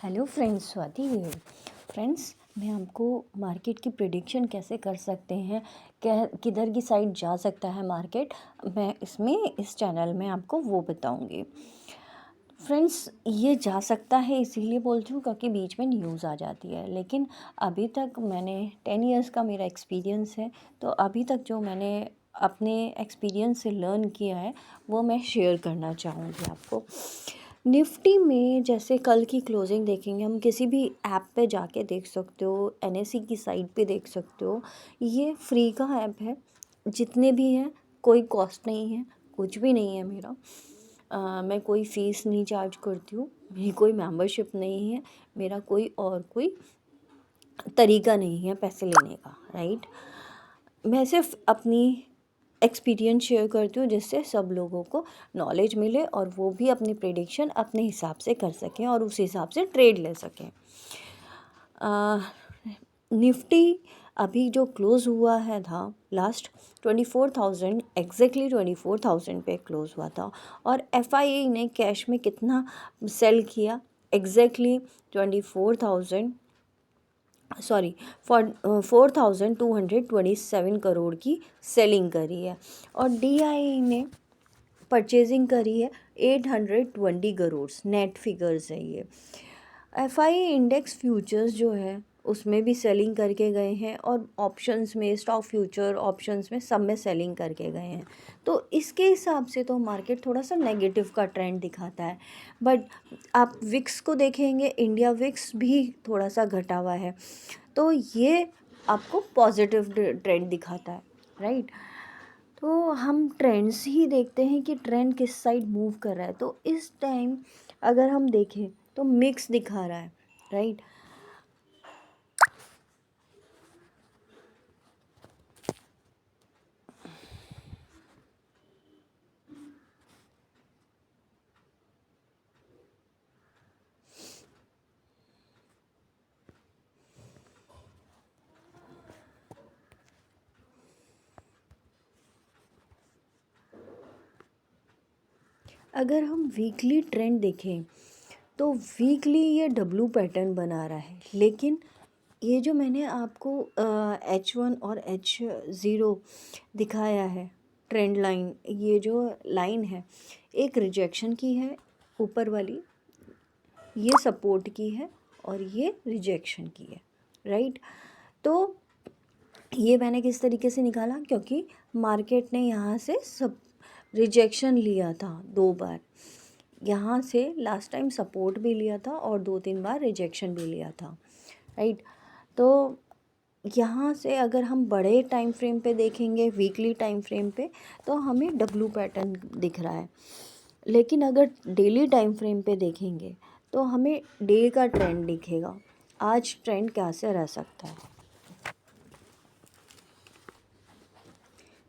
Hello friends, Swati है। Friends, मैं आपको मार्केट की प्रिडिक्शन कैसे कर सकते हैं, क्या किधर की साइड जा सकता है मार्केट, मैं इस चैनल में आपको वो बताऊंगी। फ्रेंड्स, ये जा सकता है इसीलिए बोलती हूँ क्योंकि बीच में न्यूज़ आ जाती है, लेकिन अभी तक मैंने 10 इयर्स का मेरा एक्सपीरियंस है, तो अभी तक जो मैंने अपने एक्सपीरियंस से लर्न किया है वो मैं शेयर करना चाहूँगी आपको। निफ्टी में जैसे कल की क्लोजिंग देखेंगे, हम किसी भी ऐप पे जाके देख सकते हो, एनएसई की साइट पे देख सकते हो। ये फ्री का ऐप है, जितने भी हैं कोई कॉस्ट नहीं है, कुछ भी नहीं है मेरा। मैं कोई फ़ीस नहीं चार्ज करती हूँ, मेरी कोई मेंबरशिप नहीं है, मेरा कोई तरीका नहीं है पैसे लेने का, राइट। मैं सिर्फ अपनी एक्सपीरियंस शेयर करती हूँ जिससे सब लोगों को नॉलेज मिले और वो भी अपनी प्रेडिक्शन अपने हिसाब से कर सकें और उस हिसाब से ट्रेड ले सकें। निफ्टी अभी जो क्लोज़ हुआ है था लास्ट 24,000 एग्जैक्टली 24,000 पे क्लोज़ हुआ था, और एफआईए ने कैश में कितना सेल किया, एग्जैक्टली 24,000 सॉरी 4,227 करोड़ की सेलिंग करी है, और डीआई ने परचेजिंग करी है 820 करोड़। नेट फिगर्स है ये। एफआई इंडेक्स फ्यूचर्स जो है उसमें भी सेलिंग करके गए हैं, और ऑप्शंस में, स्टॉक फ्यूचर ऑप्शंस में, सब में सेलिंग करके गए हैं। तो इसके हिसाब से तो मार्केट थोड़ा सा नेगेटिव का ट्रेंड दिखाता है। बट आप विक्स को देखेंगे, इंडिया विक्स भी थोड़ा सा घटा हुआ है, तो ये आपको पॉजिटिव ट्रेंड दिखाता है, राइट। तो हम ट्रेंड्स ही देखते हैं कि ट्रेंड किस साइड मूव कर रहा है। तो इस टाइम अगर हम देखें तो मिक्स दिखा रहा है, राइट। अगर हम वीकली ट्रेंड देखें तो वीकली ये डब्लू पैटर्न बना रहा है, लेकिन ये जो मैंने आपको H1 और H0 दिखाया है ट्रेंड लाइन, ये जो लाइन है एक रिजेक्शन की है, ऊपर वाली ये सपोर्ट की है और ये रिजेक्शन की है, राइट। तो ये मैंने किस तरीके से निकाला, क्योंकि मार्केट ने यहाँ से सब रिजेक्शन लिया था 2 बार, यहाँ से लास्ट टाइम सपोर्ट भी लिया था और 2-3 बार रिजेक्शन भी लिया था, राइट। तो यहाँ से अगर हम बड़े टाइम फ्रेम पे देखेंगे, वीकली टाइम फ्रेम पे, तो हमें डब्लू पैटर्न दिख रहा है, लेकिन अगर डेली टाइम फ्रेम पे देखेंगे तो हमें डे का ट्रेंड दिखेगा। आज ट्रेंड कैसे रह सकता है,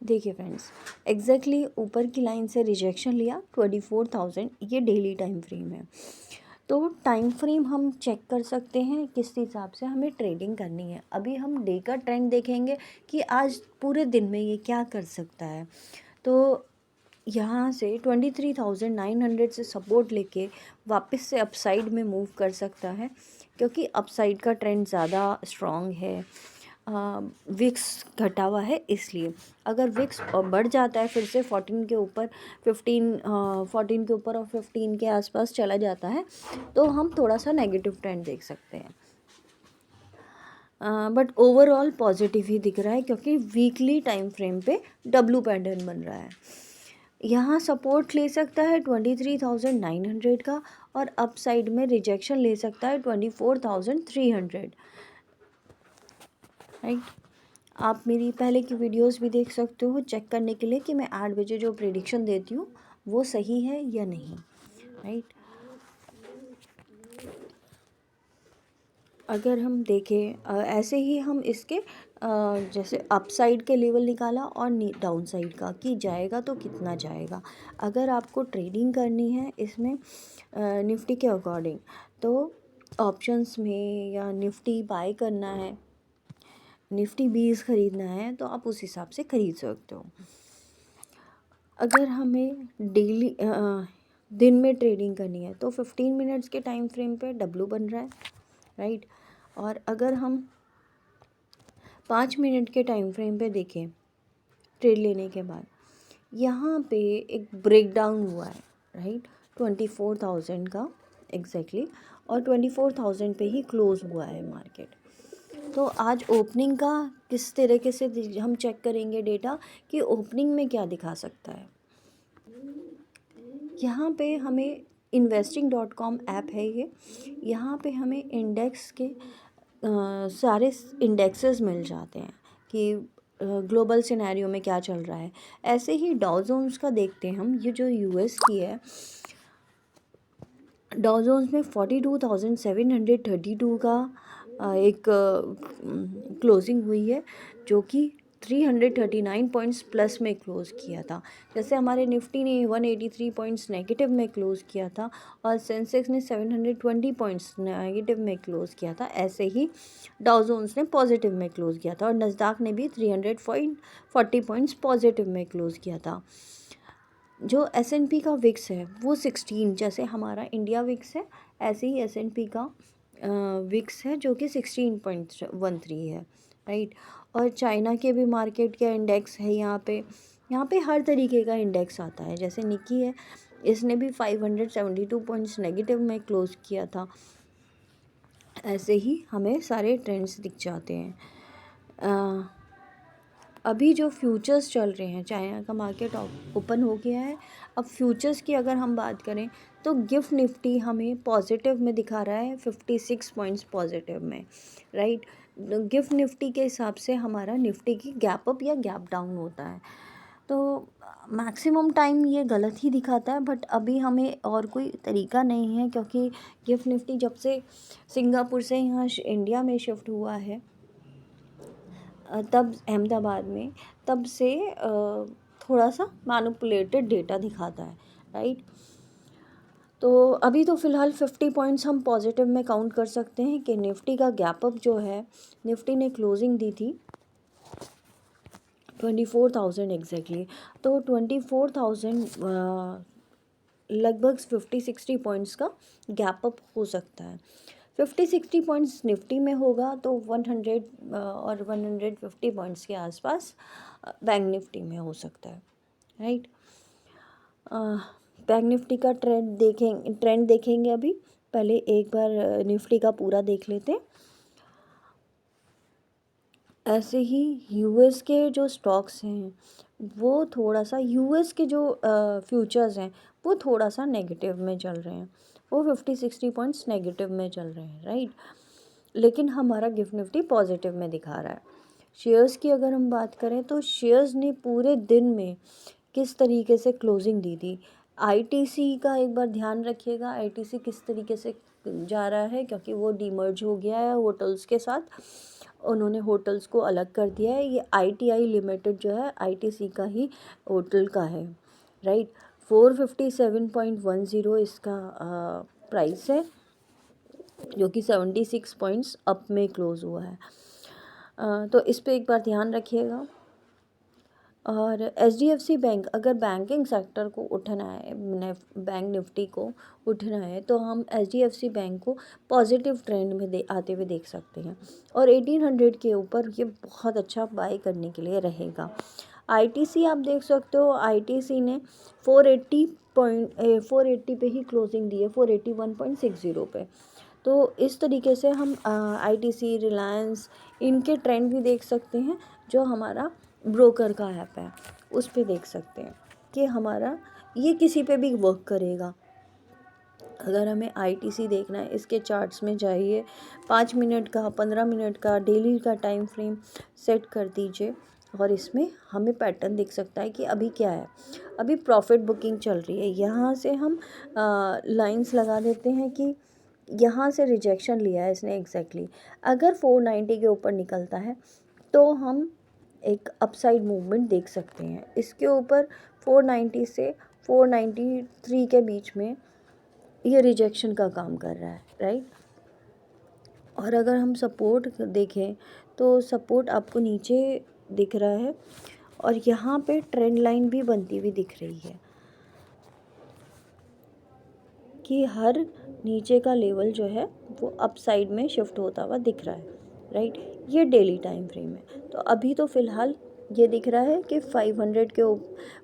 देखिए फ्रेंड्स, एग्जैक्टली ऊपर की लाइन से रिजेक्शन लिया 24,000, ये डेली टाइम फ्रेम है। तो टाइम फ्रेम हम चेक कर सकते हैं किस हिसाब से हमें ट्रेडिंग करनी है। अभी हम डे का ट्रेंड देखेंगे कि आज पूरे दिन में ये क्या कर सकता है। तो यहाँ से 23,900 से सपोर्ट लेके वापस से अपसाइड में मूव कर सकता है, क्योंकि अपसाइड का ट्रेंड ज़्यादा स्ट्रॉन्ग है। विक्स घटा हुआ है, इसलिए अगर विक्स बढ़ जाता है फिर से 14 के ऊपर, 14 के ऊपर और 15 के आसपास चला जाता है, तो हम थोड़ा सा नेगेटिव ट्रेंड देख सकते हैं। बट ओवरऑल पॉजिटिव ही दिख रहा है, क्योंकि वीकली टाइम फ्रेम पे डब्लू पैटर्न बन रहा है। यहाँ सपोर्ट ले सकता है 23,900 का, और अप साइड में रिजेक्शन ले सकता है 24,300, राइट। आप मेरी पहले की वीडियोस भी देख सकते हो चेक करने के लिए कि मैं 8 बजे जो प्रेडिक्शन देती हूँ वो सही है या नहीं, राइट। अगर हम देखें ऐसे ही हम इसके जैसे अपसाइड के लेवल निकाला और डाउन साइड का कि जाएगा तो कितना जाएगा। अगर आपको ट्रेडिंग करनी है इसमें निफ्टी के अकॉर्डिंग, तो ऑप्शंस में या निफ्टी बाय करना है, निफ्टी 20 ख़रीदना है, तो आप उस हिसाब से ख़रीद सकते हो। अगर हमें डेली दिन में ट्रेडिंग करनी है तो 15 मिनट्स के टाइम फ्रेम पे डब्लू बन रहा है, राइट। और अगर हम 5 मिनट के टाइम फ्रेम पे देखें ट्रेड लेने के बाद, यहाँ पे एक ब्रेक डाउन हुआ है, राइट, 24,000 का एग्जैक्टली, और 24,000 पे ही क्लोज हुआ है मार्केट। तो आज ओपनिंग का किस तरीके से हम चेक करेंगे डेटा कि ओपनिंग में क्या दिखा सकता है। यहाँ पे हमें investing.com ऐप है ये, यहाँ पे हमें इंडेक्स के सारे इंडेक्सेस मिल जाते हैं कि ग्लोबल सिनेरियो में क्या चल रहा है। ऐसे ही डाउ जोन्स का देखते हैं हम, ये जो यूएस की है, डाउ जोन्स में 42,732 का एक क्लोजिंग हुई है, जो कि 339 पॉइंट्स प्लस में क्लोज़ किया था। जैसे हमारे निफ्टी ने 183 पॉइंट्स नेगेटिव में क्लोज़ किया था और सेंसेक्स ने 720 पॉइंट्स नेगेटिव में क्लोज़ किया था, ऐसे ही डाउ जोन्स ने पॉजिटिव में क्लोज़ किया था और नस्दाक ने भी 340 पॉइंट्स पॉजिटिव में क्लोज़ किया था। जो S&P का विक्स है वो 16, जैसे हमारा इंडिया विक्स है ऐसे ही S&P का विक्स है जो कि 16.13 है, राइट। और चाइना के भी मार्केट का इंडेक्स है यहाँ पे हर तरीके का इंडेक्स आता है। जैसे निकी है, इसने भी 572 पॉइंट्स नेगेटिव में क्लोज़ किया था। ऐसे ही हमें सारे ट्रेंड्स दिख जाते हैं। अभी जो फ्यूचर्स चल रहे हैं, चाइना का मार्केट ओपन हो गया है। अब फ्यूचर्स की अगर हम बात करें तो गिफ्ट निफ्टी हमें पॉजिटिव में दिखा रहा है 56 पॉइंट्स पॉजिटिव में, राइट। गिफ्ट निफ्टी के हिसाब से हमारा निफ्टी की गैप अप या गैप डाउन होता है, तो मैक्सिमम टाइम ये गलत ही दिखाता है। बट अभी हमें और कोई तरीका नहीं है, क्योंकि गिफ्ट निफ्टी जब से सिंगापुर से यहाँ इंडिया में शिफ्ट हुआ है, तब अहमदाबाद में, तब से थोड़ा सा मैनिपुलेटेड डेटा दिखाता है, राइट। तो अभी तो फ़िलहाल 50 पॉइंट्स हम पॉजिटिव में काउंट कर सकते हैं कि निफ्टी का गैप अप जो है, निफ्टी ने क्लोजिंग दी थी 24,000 एग्जैक्टली, तो 24,000 लगभग 50-60 पॉइंट्स का गैप अप हो सकता है। 50-60 पॉइंट्स निफ्टी में होगा तो 100 और 150 पॉइंट्स के आसपास बैंक निफ्टी में हो सकता है, राइट। बैंक निफ्टी का ट्रेंड देखेंगे अभी। पहले एक बार निफ्टी का पूरा देख लेते हैं। ऐसे ही यूएस के जो स्टॉक्स हैं वो थोड़ा सा, यूएस के जो फ्यूचर्स हैं वो थोड़ा सा नेगेटिव में चल रहे हैं, वो 50-60 पॉइंट्स नेगेटिव में चल रहे हैं, राइट। लेकिन हमारा गिफ्ट निफ्टी पॉजिटिव में दिखा रहा है। शेयर्स की अगर हम बात करें तो शेयर्स ने पूरे दिन में किस तरीके से क्लोजिंग दी थी। आईटीसी का एक बार ध्यान रखिएगा, आईटीसी किस तरीके से जा रहा है, क्योंकि वो डीमर्ज हो गया है होटल्स के साथ, उन्होंने होटल्स को अलग कर दिया है। ये आईटीआई लिमिटेड जो है आईटीसी का ही होटल का है, राइट। 457.10 इसका प्राइस है, जो कि 76 पॉइंट्स अप में क्लोज़ हुआ है। तो इस पे एक बार ध्यान रखिएगा। और एचडीएफसी बैंक, अगर बैंकिंग सेक्टर को उठना है, बैंक निफ्टी को उठना है, तो हम एचडीएफसी बैंक को पॉजिटिव ट्रेंड में आते हुए देख सकते हैं, और 1800 के ऊपर ये बहुत अच्छा बाय करने के लिए रहेगा। आईटीसी आप देख सकते हो, आईटीसी ने 480 पे ही क्लोजिंग दी है, 481.60 पे। तो इस तरीके से हम आईटीसी, रिलायंस, इनके ट्रेंड भी देख सकते हैं। जो हमारा ब्रोकर का ऐप है उस पे देख सकते हैं कि हमारा ये किसी पे भी वर्क करेगा। अगर हमें आईटीसी देखना है, इसके चार्ट्स में जाइए, 5 मिनट का, 15 मिनट का, डेली का टाइम फ्रेम सेट कर दीजिए, और इसमें हमें पैटर्न दिख सकता है कि अभी क्या है। अभी प्रॉफिट बुकिंग चल रही है, यहाँ से हम लाइंस लगा देते हैं कि यहाँ से रिजेक्शन लिया है इसने एग्जैक्टली। अगर 490 के ऊपर निकलता है तो हम एक अपसाइड मूवमेंट देख सकते हैं। इसके ऊपर 490 से 493 के बीच में ये रिजेक्शन का काम कर रहा है, राइट। और अगर हम सपोर्ट देखें तो सपोर्ट आपको नीचे दिख रहा है, और यहाँ पे ट्रेंड लाइन भी बनती हुई दिख रही है। कि हर नीचे का लेवल जो है वो अप साइड में शिफ्ट होता हुआ दिख रहा है, राइट। ये डेली टाइम फ्रेम है। तो अभी तो फ़िलहाल ये दिख रहा है कि 500 के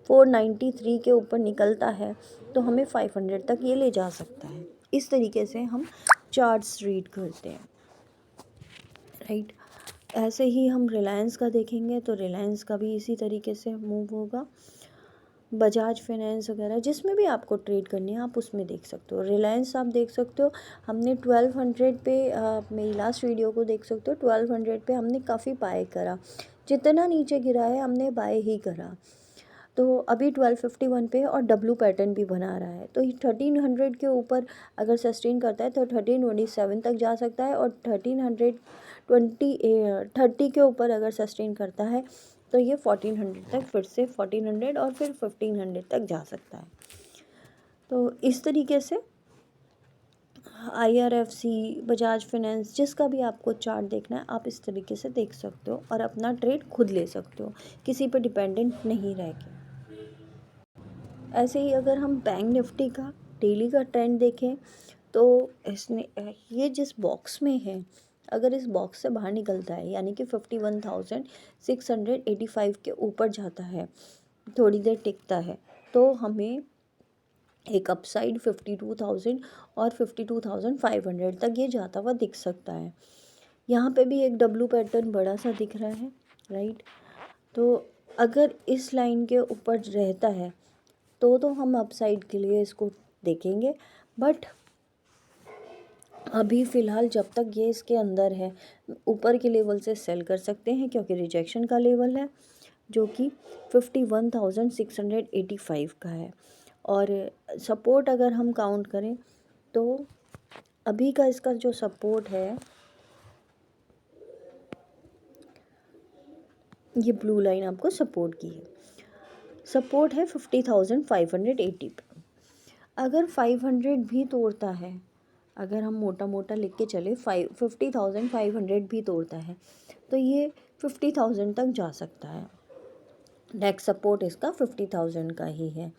493 के ऊपर निकलता है तो हमें 500 तक ये ले जा सकता है। इस तरीके से हम चार्ट्स रीड करते हैं, राइट। ऐसे ही हम रिलायंस का देखेंगे तो रिलायंस का भी इसी तरीके से मूव होगा। बजाज फाइनेंस वगैरह जिसमें भी आपको ट्रेड करनी है आप उसमें देख सकते हो। रिलायंस आप देख सकते हो, हमने 1200 पे मेरी लास्ट वीडियो को देख सकते हो, 1200 पे हमने काफ़ी बाय करा, जितना नीचे गिरा है हमने बाय ही करा। तो अभी 1251 पे और डब्लू पैटर्न भी बना रहा है, तो 1300 के ऊपर अगर सस्टेन करता है तो 1327 तक जा सकता है, और 1330 के ऊपर अगर सस्टेन करता है तो ये 1400 तक, फिर से 1400 और फिर 1500 तक जा सकता है। तो इस तरीके से IRFC, बजाज फाइनेंस, जिसका भी आपको चार्ट देखना है आप इस तरीके से देख सकते हो और अपना ट्रेड खुद ले सकते हो, किसी पर डिपेंडेंट नहीं रह के। ऐसे ही अगर हम बैंक निफ्टी का डेली का ट्रेंड देखें तो इसने ये जिस बॉक्स में है, अगर इस बॉक्स से बाहर निकलता है यानी कि 51,685 के ऊपर जाता है, थोड़ी देर टिकता है, तो हमें एक अपसाइड 52,000 और 52,500 तक ये जाता हुआ दिख सकता है। यहाँ पे भी एक डब्लू पैटर्न बड़ा सा दिख रहा है, राइट। तो अगर इस लाइन के ऊपर रहता है तो हम अपसाइड के लिए इसको देखेंगे, बट अभी फ़िलहाल जब तक ये इसके अंदर है ऊपर के लेवल से सेल कर सकते हैं, क्योंकि रिजेक्शन का लेवल है जो कि 51,685 का है। और सपोर्ट अगर हम काउंट करें तो अभी का इसका जो सपोर्ट है, ये ब्लू लाइन आपको सपोर्ट की है, सपोर्ट है 50,580 पे। अगर 500 भी तोड़ता है, अगर हम मोटा मोटा लिख के चले 50,500 भी तोड़ता है तो ये 50,000 तक जा सकता है। नेक्स्ट सपोर्ट इसका 50,000 का ही है,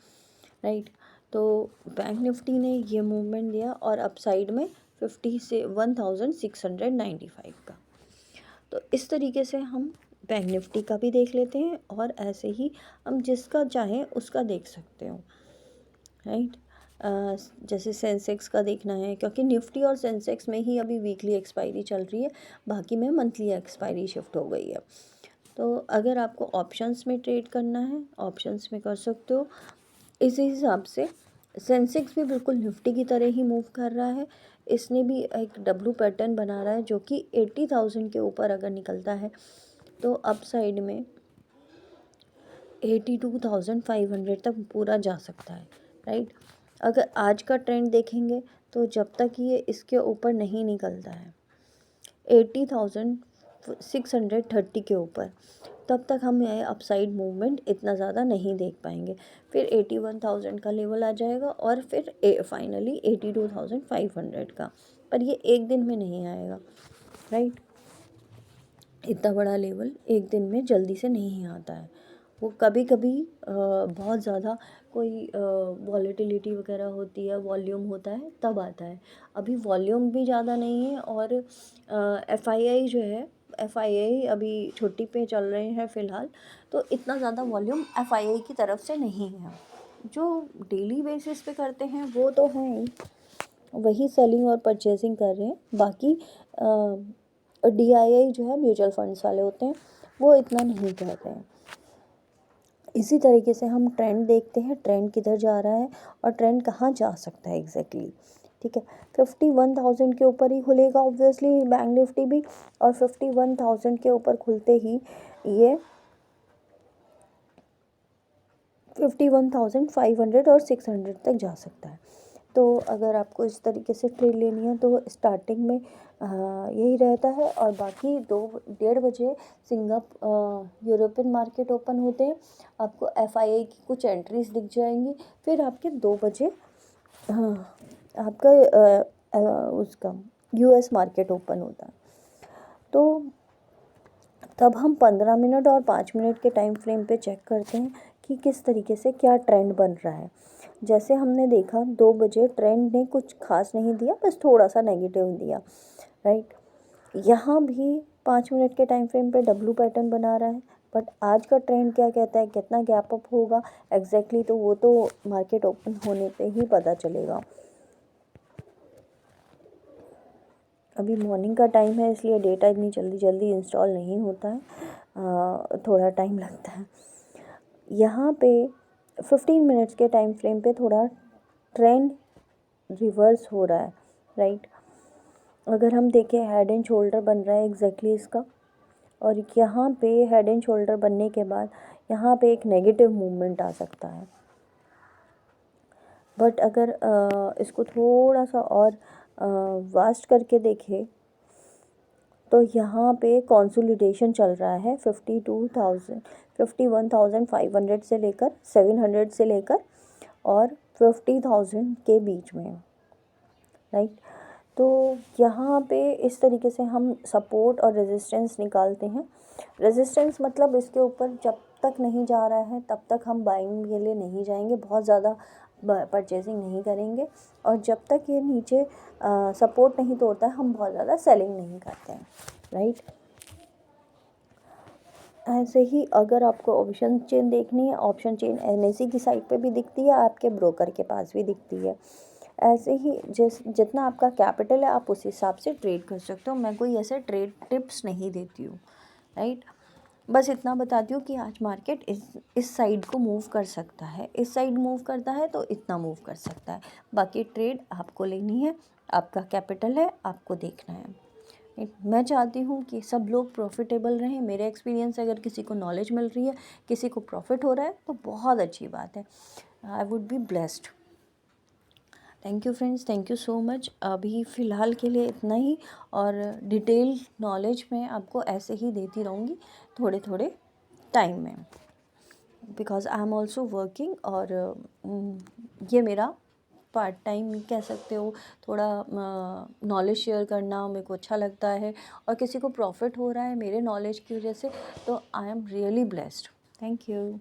राइट। तो बैंक निफ्टी ने ये मूवमेंट दिया और अपसाइड में 51,695 का। तो इस तरीके से हम बैंक निफ्टी का भी देख लेते हैं और ऐसे ही हम जिसका चाहें उसका देख सकते हो, राइट। जैसे सेंसेक्स का देखना है, क्योंकि निफ्टी और सेंसेक्स में ही अभी वीकली एक्सपायरी चल रही है, बाकी में मंथली एक्सपायरी शिफ्ट हो गई है। तो अगर आपको ऑप्शंस में ट्रेड करना है ऑप्शंस में कर सकते हो। इसी हिसाब से सेंसेक्स भी बिल्कुल निफ्टी की तरह ही मूव कर रहा है, इसने भी एक डब्लू पैटर्न बना रहा है जो कि 80,000 के ऊपर अगर निकलता है तो अप साइड में 82,500 तक पूरा जा सकता है, राइट। अगर आज का ट्रेंड देखेंगे तो जब तक ये इसके ऊपर नहीं निकलता है 80,630 के ऊपर, तब तक हम ये अपसाइड मूवमेंट इतना ज़्यादा नहीं देख पाएंगे। फिर 81,000 का लेवल आ जाएगा और फिर फाइनली 82,500 का, पर ये एक दिन में नहीं आएगा, राइट। इतना बड़ा लेवल एक दिन में जल्दी से नहीं आता है, वो कभी कभी बहुत ज़्यादा कोई वॉलेटिलिटी वगैरह होती है, वॉल्यूम होता है तब आता है। अभी वॉल्यूम भी ज़्यादा नहीं है और FII जो है, FII अभी छुट्टी पे चल रहे हैं फ़िलहाल, तो इतना ज़्यादा वॉल्यूम FII की तरफ से नहीं है। जो डेली बेसिस पे करते हैं वो तो हैं ही, वही सेलिंग और परचेसिंग कर रहे हैं। बाकी DII जो है म्यूचुअल फंड्स वाले होते हैं वो इतना नहीं कर रहे हैं। इसी तरीके से हम ट्रेंड देखते हैं, ट्रेंड किधर जा रहा है और ट्रेंड कहाँ जा सकता है एग्जैक्टली, ठीक है। 51,000 के ऊपर ही खुलेगा ऑब्वियसली बैंक निफ्टी भी, और 51,000 के ऊपर खुलते ही ये 51,500 और 600 तक जा सकता है। तो अगर आपको इस तरीके से ट्रेड लेनी है तो स्टार्टिंग में यही रहता है, और बाकी 2-1:30 बजे यूरोपियन मार्केट ओपन होते हैं, आपको FII की कुछ एंट्रीज दिख जाएंगी। फिर आपके 2 बजे आपका उसका US मार्केट ओपन होता है। तो तब हम 15 मिनट और 5 मिनट के टाइम फ्रेम पे चेक करते हैं कि किस तरीके से क्या ट्रेंड बन रहा है। जैसे हमने देखा 2 बजे ट्रेंड ने कुछ खास नहीं दिया, बस थोड़ा सा नेगेटिव दिया, राइट। यहाँ भी 5 मिनट के टाइम फ्रेम पे डब्लू पैटर्न बना रहा है, बट आज का ट्रेंड क्या कहता है, कितना गैप अप होगा एग्जैक्टली, तो वो तो मार्केट ओपन होने पे ही पता चलेगा। अभी मॉर्निंग का टाइम है, इसलिए डेटा इतनी जल्दी जल्दी इंस्टॉल नहीं होता है, थोड़ा टाइम लगता है। यहाँ पे 15 मिनट्स के टाइम फ्रेम पे थोड़ा ट्रेंड रिवर्स हो रहा है, राइट। अगर हम देखें हेड एंड शोल्डर बन रहा है एग्जैक्टली इसका, और यहाँ पे हेड एंड शोल्डर बनने के बाद यहाँ पे एक नेगेटिव मूवमेंट आ सकता है। बट अगर इसको थोड़ा सा और वास्ट करके देखें तो यहाँ पे कंसोलिडेशन चल रहा है 51,500 से लेकर 700 से लेकर और 50,000 के बीच में, राइट। तो यहाँ पे इस तरीके से हम सपोर्ट और रेजिस्टेंस निकालते हैं। रेजिस्टेंस मतलब इसके ऊपर जब तक नहीं जा रहा है तब तक हम बाइंग के लिए नहीं जाएंगे, बहुत ज़्यादा परचेजिंग नहीं करेंगे, और जब तक ये नीचे सपोर्ट नहीं तोड़ता है हम बहुत ज़्यादा सेलिंग नहीं करते हैं, राइट। ऐसे ही अगर आपको ऑप्शन चेन देखनी है, ऑप्शन चेन एनएससी की साइट पे भी दिखती है, आपके ब्रोकर के पास भी दिखती है। ऐसे ही जितना आपका कैपिटल है आप उस हिसाब से ट्रेड कर सकते हो। मैं कोई ऐसे ट्रेड टिप्स नहीं देती हूँ, राइट। बस इतना बताती हूँ कि आज मार्केट इस साइड को मूव कर सकता है, इस साइड मूव करता है तो इतना मूव कर सकता है। बाकी ट्रेड आपको लेनी है, आपका कैपिटल है, आपको देखना है। मैं चाहती हूँ कि सब लोग प्रॉफिटेबल रहें। मेरे एक्सपीरियंस से अगर किसी को नॉलेज मिल रही है, किसी को प्रॉफिट हो रहा है तो बहुत अच्छी बात है। I would be blessed. Thank you friends, thank you so much. अभी फ़िलहाल के लिए इतना ही, और डिटेल नॉलेज मैं आपको ऐसे ही देती रहूँगी थोड़े थोड़े टाइम में, because I am also working, और ये मेरा पार्ट टाइम कह सकते हो। थोड़ा नॉलेज शेयर करना मेरे को अच्छा लगता है, और किसी को प्रॉफिट हो रहा है मेरे नॉलेज की वजह से, तो I am really blessed. Thank you.